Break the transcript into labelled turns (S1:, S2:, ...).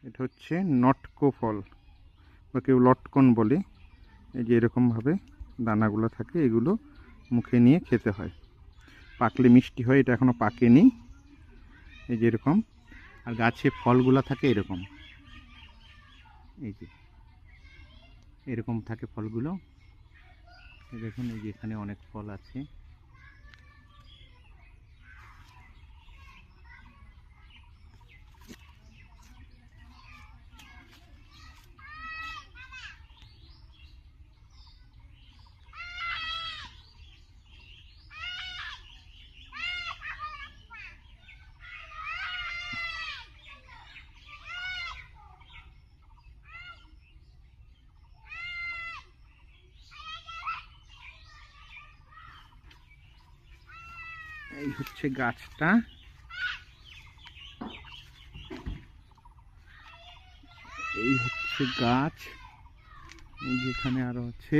S1: এটা হচ্ছে নটকো ফল বা কেউ লটকন বলে। এই যে এরকমভাবে দানাগুলো থাকে, এগুলো মুখে নিয়ে খেতে হয়, পাকলে মিষ্টি হয়। এটা এখনও পাকেনি, এই যে এরকম। আর গাছে ফলগুলো থাকে এরকম, এই যে এরকম থাকে ফলগুলো। দেখুন এই যে এখানে অনেক ফল আছে। এই হচ্ছে গাছটা, এই হচ্ছে গাছ। এই যেখানে আরো আছে।